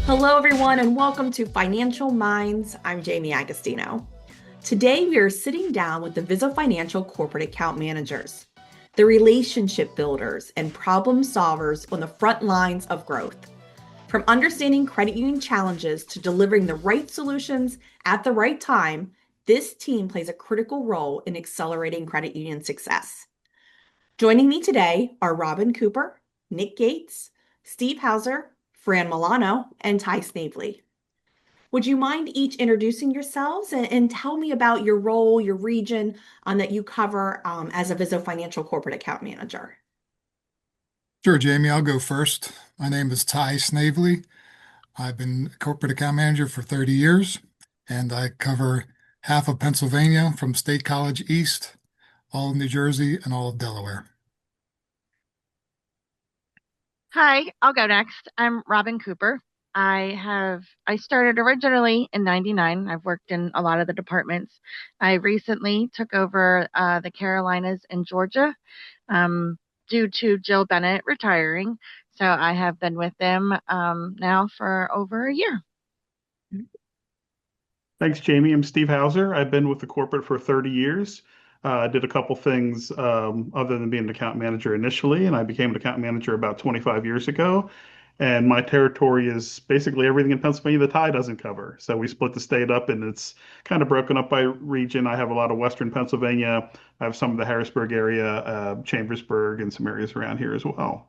Hello, everyone, and welcome to Financial Minds. I'm Jamie Agostino. Today, we are sitting down with the Vizo Financial corporate account managers, the relationship builders and problem solvers on the front lines of growth. From understanding credit union challenges to delivering the right solutions at the right time, this team plays a critical role in accelerating credit union success. Joining me today are Robin Cooper, Nick Gates, Steve Hauser, Fran Milano, and Ty Snavely. Would you mind each introducing yourselves and tell me about your role, your region that you cover as a Vizo Financial corporate account manager? Sure, Jamie, I'll go first. My name is Ty Snavely. I've been corporate account manager for 30 years, and I cover half of Pennsylvania from State College East, all of New Jersey, and all of Delaware. Hi, I'll go next. I'm Robin Cooper. I started originally in 99. I've worked in a lot of the departments. I recently took over the Carolinas and Georgia due to Jill Bennett retiring. So I have been with them now for over a year. Thanks, Jamie. I'm Steve Hauser. I've been with the corporate for 30 years. I did a couple things other than being an account manager initially, and I became an account manager about 25 years ago. And my territory is basically everything in Pennsylvania that Ty doesn't cover. So we split the state up, and it's kind of broken up by region. I have a lot of Western Pennsylvania. I have some of the Harrisburg area, Chambersburg, and some areas around here as well.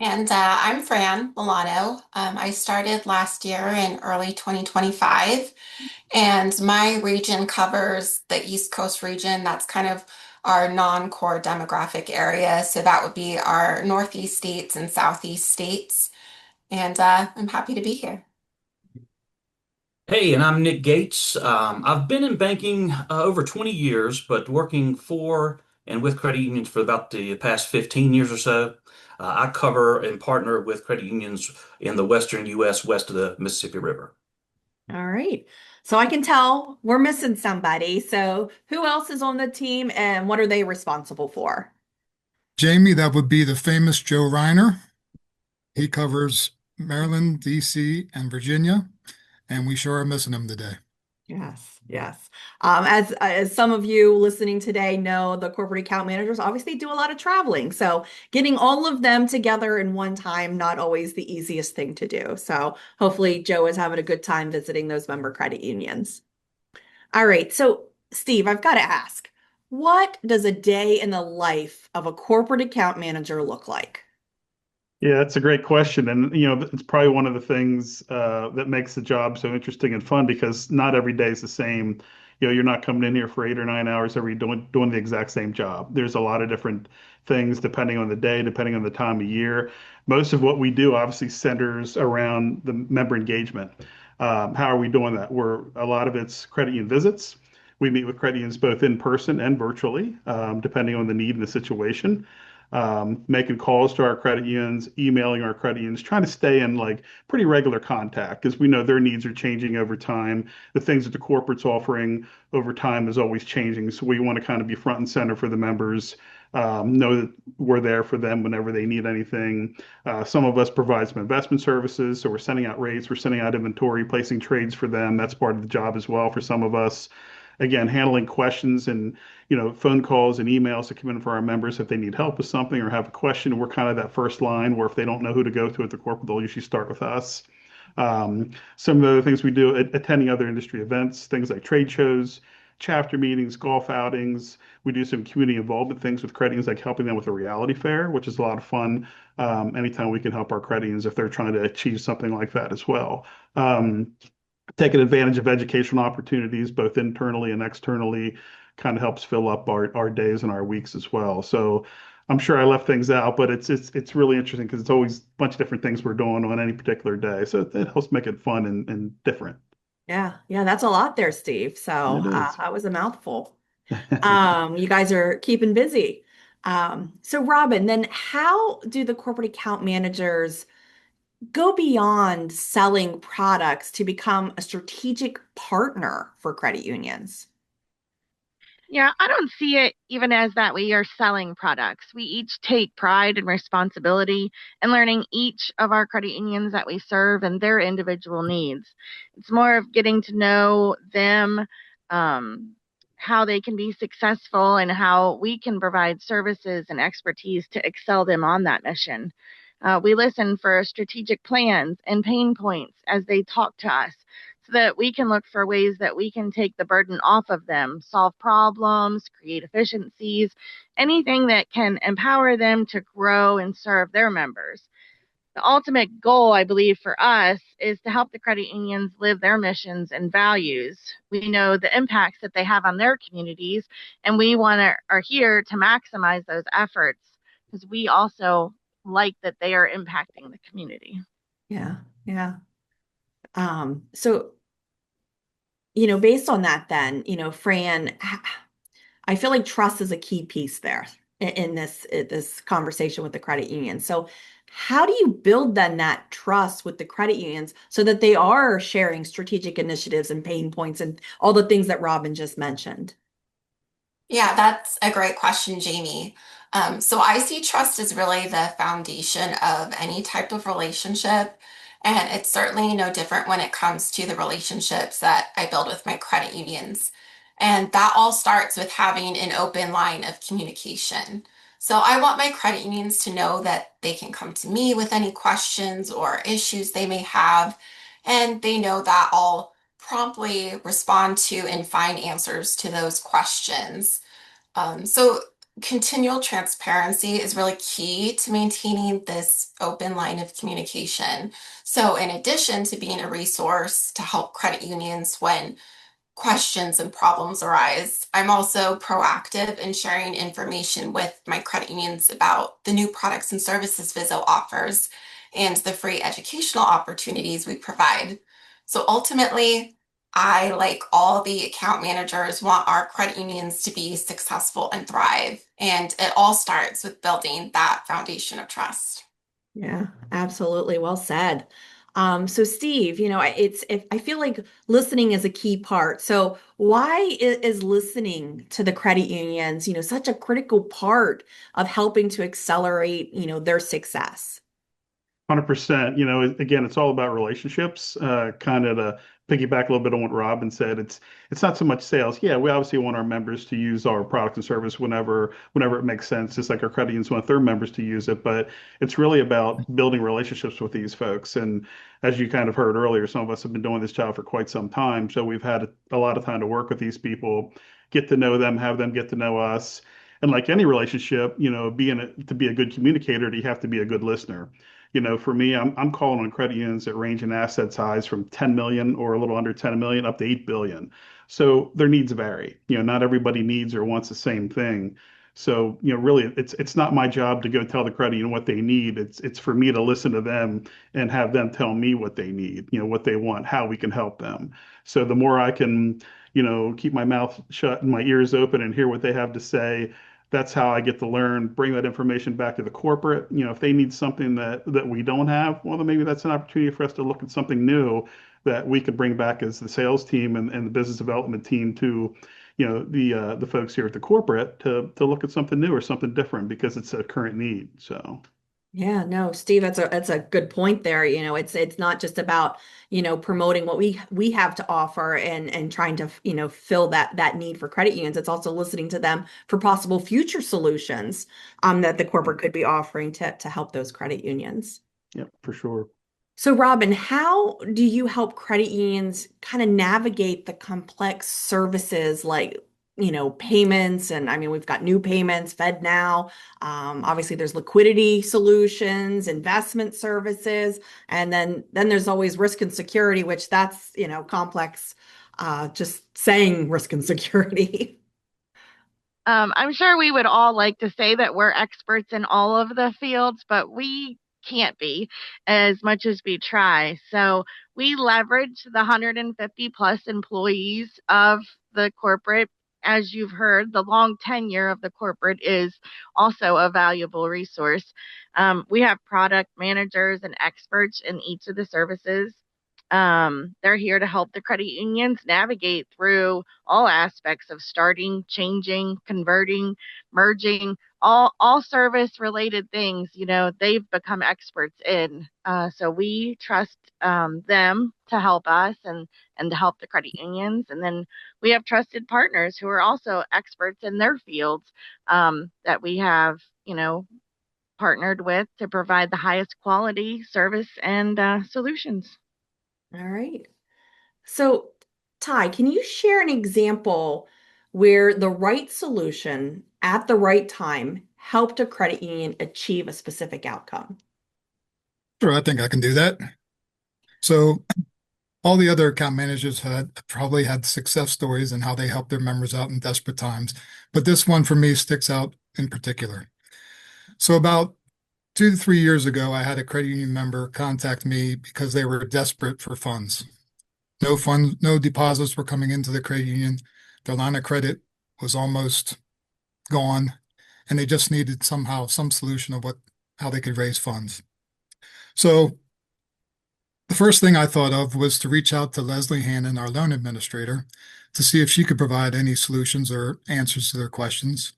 And I'm Fran Milano. I started last year in early 2025, and my region covers the East Coast region. That's kind of our non-core demographic area. So that would be our Northeast states and Southeast states. And I'm happy to be here. Hey, and I'm Nick Gates. I've been in banking over 20 years, but working for and with credit unions for about the past 15 years or so. I cover and partner with credit unions in the western U.S., west of the Mississippi River. All right. So I can tell we're missing somebody. So who else is on the team and what are they responsible for? Jamie, that would be the famous Joe Reiner. He covers Maryland, D.C., and Virginia, and we sure are missing him today. Yes, yes. As some of you listening today know, the corporate account managers obviously do a lot of traveling. So getting all of them together in one time, not always the easiest thing to do. So hopefully Joe is having a good time visiting those member credit unions. All right. So Steve, I've got to ask, what does a day in the life of a corporate account manager look like? Yeah, that's a great question. And, it's probably one of the things that makes the job so interesting and fun because not every day is the same. You're not coming in here for 8 or 9 hours every doing the exact same job. There's a lot of different things depending on the day, depending on the time of year. Most of what we do obviously centers around the member engagement. How are we doing that? A lot of it's credit union visits. We meet with credit unions both in person and virtually, depending on the need and the situation, making calls to our credit unions, emailing our credit unions, trying to stay in like pretty regular contact because we know their needs are changing over time. The things that the corporate's offering over time is always changing. So we want to kind of be front and center for the members, know that we're there for them whenever they need anything. Some of us provide some investment services. So we're sending out rates, we're sending out inventory, placing trades for them. That's part of the job as well for some of us. Again, handling questions and phone calls and emails that come in for our members if they need help with something or have a question. We're kind of that first line where if they don't know who to go to at the corporate, they'll usually start with us. Some of the other things we do, attending other industry events, things like trade shows, chapter meetings, golf outings. We do some community involvement things with credit unions, like helping them with a reality fair, which is a lot of fun. Anytime we can help our credit unions if they're trying to achieve something like that as well. Taking advantage of educational opportunities, both internally and externally, kind of helps fill up our days and our weeks as well. So I'm sure I left things out, but it's really interesting because it's always a bunch of different things we're doing on any particular day. So it helps make it fun and different. Yeah, yeah, that's a lot there, Steve. So It is. that was a mouthful. You guys are keeping busy. So Robin, then how do the corporate account managers go beyond selling products to become a strategic partner for credit unions? Yeah, I don't see it even as that we are selling products. We each take pride and responsibility in learning each of our credit unions that we serve and their individual needs. It's more of getting to know them, um, how they can be successful, and how we can provide services and expertise to excel them on that mission. We listen for strategic plans and pain points as they talk to us so that we can look for ways that we can take the burden off of them, solve problems, create efficiencies, anything that can empower them to grow and serve their members. The ultimate goal, I believe, for us is to help the credit unions live their missions and values. We know the impacts that they have on their communities, and we are here to maximize those efforts because we also like that they are impacting the community. Yeah, yeah. So, based on that, then, Fran, I feel like trust is a key piece there in this conversation with the credit union. So, how do you build then that trust with the credit unions so that they are sharing strategic initiatives and pain points and all the things that Robin just mentioned? Yeah, that's a great question, Jamie. So I see trust as really the foundation of any type of relationship. And it's certainly no different when it comes to the relationships that I build with my credit unions. And that all starts with having an open line of communication. So I want my credit unions to know that they can come to me with any questions or issues they may have. And they know that I'll promptly respond to and find answers to those questions. So continual transparency is really key to maintaining this open line of communication. So in addition to being a resource to help credit unions when questions and problems arise, I'm also proactive in sharing information with my credit unions about the new products and services Vizo offers and the free educational opportunities we provide. So ultimately, I, like all the account managers, want our credit unions to be successful and thrive. And it all starts with building that foundation of trust. Yeah, absolutely. Well said. So Steve, I feel like listening is a key part. So why is listening to the credit unions, such a critical part of helping to accelerate, their success? 100%. Again, it's all about relationships. Kind of to piggyback a little bit on what Robin said, it's not so much sales. Yeah, we obviously want our members to use our product and service whenever it makes sense, just like our credit unions want their members to use it. But it's really about building relationships with these folks. And as you kind of heard earlier, some of us have been doing this job for quite some time, so we've had a lot of time to work with these people, get to know them, have them get to know us. And like any relationship, to be a good communicator, you have to be a good listener. For me, I'm calling on credit unions that range in asset size from 10 million or a little under 10 million up to 8 billion. So their needs vary. Not everybody needs or wants the same thing. So, really it's not my job to go tell the credit union what they need. It's for me to listen to them and have them tell me what they need, what they want, how we can help them. So the more I can, keep my mouth shut and my ears open and hear what they have to say, that's how I get to learn, bring that information back to the corporate. If they need something that we don't have, well, then maybe that's an opportunity for us to look at something new that we could bring back as the sales team and the business development team to, the folks here at the corporate to look at something new or something different because it's a current need. So. Yeah, no, Steve, that's a good point there. It's not just about, promoting what we have to offer and trying to, fill that need for credit unions. It's also listening to them for possible future solutions that the corporate could be offering to help those credit unions. Yep, for sure. So, Robin, how do you help credit unions kind of navigate the complex services like, payments? And I mean, we've got new payments, Fed now. Obviously, there's liquidity solutions, investment services, and then there's always risk and security, which that's, complex. Just saying risk and security. I'm sure we would all like to say that we're experts in all of the fields, but we can't be as much as we try. So we leverage the 150 plus employees of the corporate. As you've heard, the long tenure of the corporate is also a valuable resource. We have product managers and experts in each of the services. They're here to help the credit unions navigate through all aspects of starting, changing, converting, merging, all service related things. They've become experts in. So we trust them to help us and to help the credit unions. And then we have trusted partners who are also experts in their fields that we have, partnered with to provide the highest quality service and solutions. All right. So, Ty, can you share an example where the right solution at the right time helped a credit union achieve a specific outcome? Sure, I think I can do that. So all the other account managers had probably had success stories and how they helped their members out in desperate times. But this one for me sticks out in particular. So about 2 to 3 years ago, I had a credit union member contact me because they were desperate for funds. No funds, no deposits were coming into the credit union. Their line of credit was almost gone, and they just needed somehow some solution of how they could raise funds. So the first thing I thought of was to reach out to Leslie Hannon, our loan administrator, to see if she could provide any solutions or answers to their questions.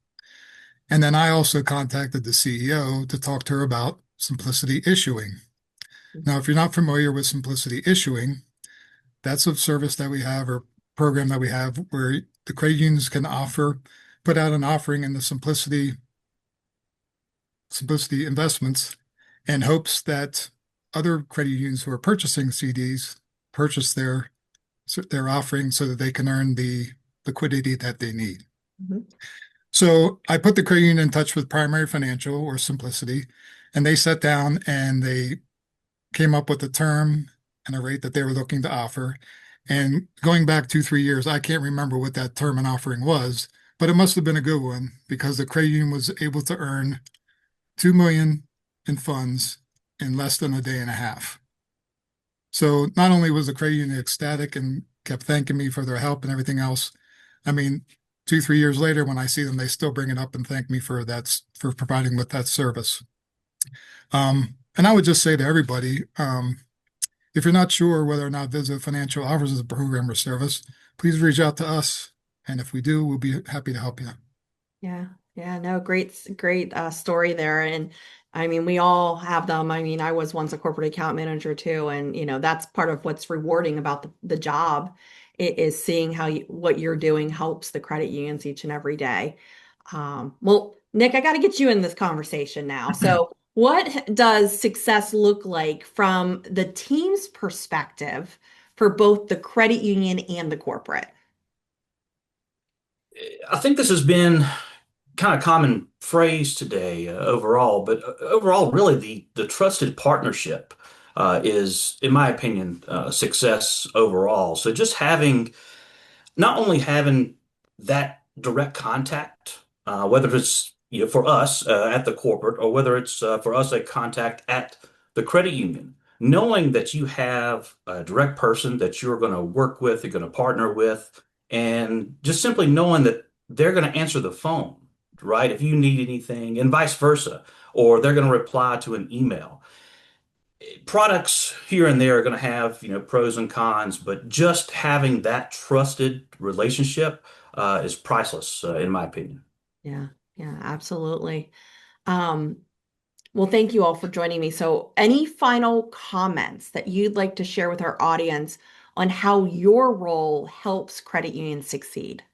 And then I also contacted the CEO to talk to her about Simplicity Issuing. Now, if you're not familiar with Simplicity Issuing, that's a service that we have or program that we have where the credit unions can put out an offering in the Simplicity investments in hopes that other credit unions who are purchasing CDs purchase their offering so that they can earn the liquidity that they need. Mm-hmm. So I put the credit union in touch with Primary Financial or Simplicity, and they sat down and they came up with a term and a rate that they were looking to offer. And going back 2, 3 years, I can't remember what that term and offering was, but it must have been a good one because the credit union was able to earn $2 million in funds in less than a day and a half. So not only was the credit union ecstatic and kept thanking me for their help and everything else, I mean, 2, 3 years later, when I see them, they still bring it up and thank me for providing with that service. And I would just say to everybody, if you're not sure whether or not Vizo Financial offers a program or service, please reach out to us. And if we do, we'll be happy to help you. Yeah. Yeah. No, great story there. And I mean, we all have them. I mean, I was once a corporate account manager too. And, that's part of what's rewarding about the job is seeing how what you're doing helps the credit unions each and every day. Well, Nick, I got to get you in this conversation now. So what does success look like from the team's perspective for both the credit union and the corporate? I think this has been kind of common phrase today overall, but overall, really the trusted partnership is, in my opinion, success overall. So just not only having that direct contact, whether it's for us at the corporate or whether it's for us a contact at the credit union, knowing that you have a direct person that you're going to work with, you're going to partner with, and just simply knowing that they're going to answer the phone, right? If you need anything, and vice versa, or they're going to reply to an email. Products here and there are going to have, pros and cons, but just having that trusted relationship is priceless, in my opinion. Yeah. Yeah, absolutely. Um, well, thank you all for joining me. So, any final comments that you'd like to share with our audience on how your role helps credit unions succeed?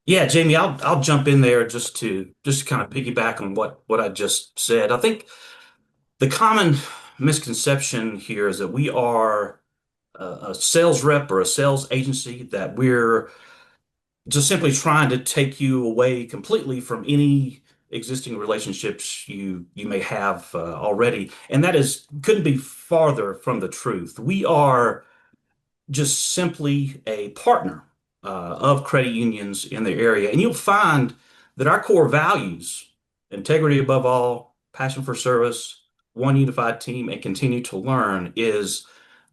Yeah, Jamie, I'll jump in there just to kind of piggyback on what I just said. I think the common misconception here is that we are a sales rep or a sales agency, that we're just simply trying to take you away completely from any existing relationships you may have already. And that couldn't be farther from the truth. We are just simply a partner of credit unions in the area. And you'll find that our core values, integrity above all, passion for service, one unified team, and continue to learn, is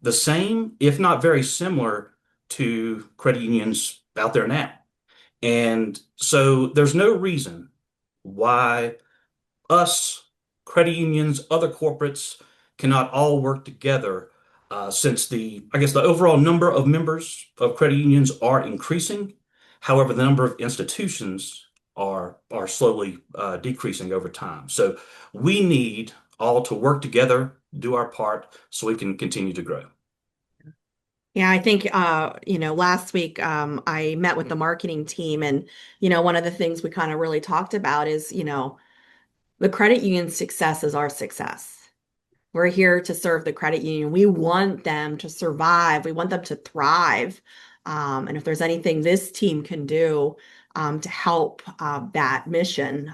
the same, if not very similar, to credit unions out there now. And so there's no reason why us, credit unions, other corporates cannot all work together Since I guess the overall number of members of credit unions are increasing, however, the number of institutions are slowly decreasing over time. So we need all to work together, do our part, so we can continue to grow. Yeah, I think, last week I met with the marketing team, and, one of the things we kind of really talked about is, the credit union's success is our success. We're here to serve the credit union. We want them to survive. We want them to thrive. And if there's anything this team can do to help that mission,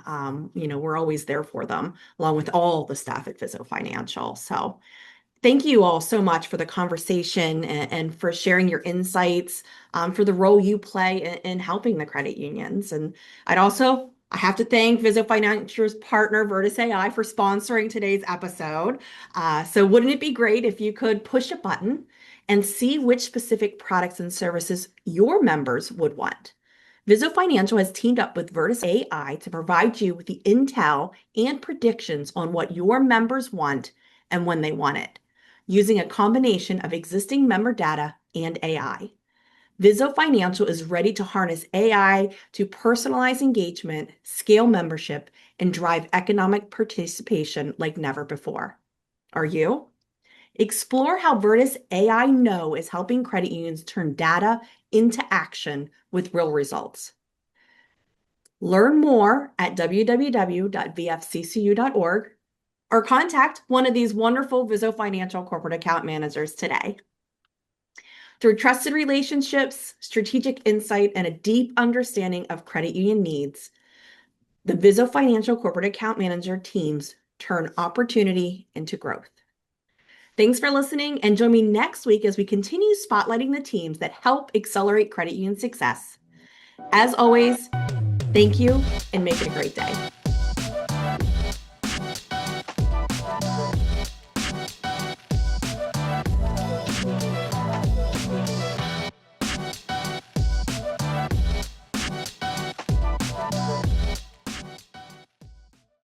we're always there for them, along with all the staff at Vizo Financial. So thank you all so much for the conversation and for sharing your insights, for the role you play in helping the credit unions. And I have to thank Vizo Financial's partner, Vertus AI, for sponsoring today's episode. So wouldn't it be great if you could push a button and see which specific products and services your members would want? Vizo Financial has teamed up with Vertus AI to provide you with the intel and predictions on what your members want and when they want it, using a combination of existing member data and AI. Vizo Financial is ready to harness AI to personalize engagement, scale membership, and drive economic participation like never before. Are you? Explore how Vertus AI Know is helping credit unions turn data into action with real results. Learn more at www.vfccu.org or contact one of these wonderful Vizo Financial corporate account managers today. Through trusted relationships, strategic insight, and a deep understanding of credit union needs, the Vizo Financial corporate account manager teams turn opportunity into growth. Thanks for listening, and join me next week as we continue spotlighting the teams that help accelerate credit union success. As always, thank you and make it a great day.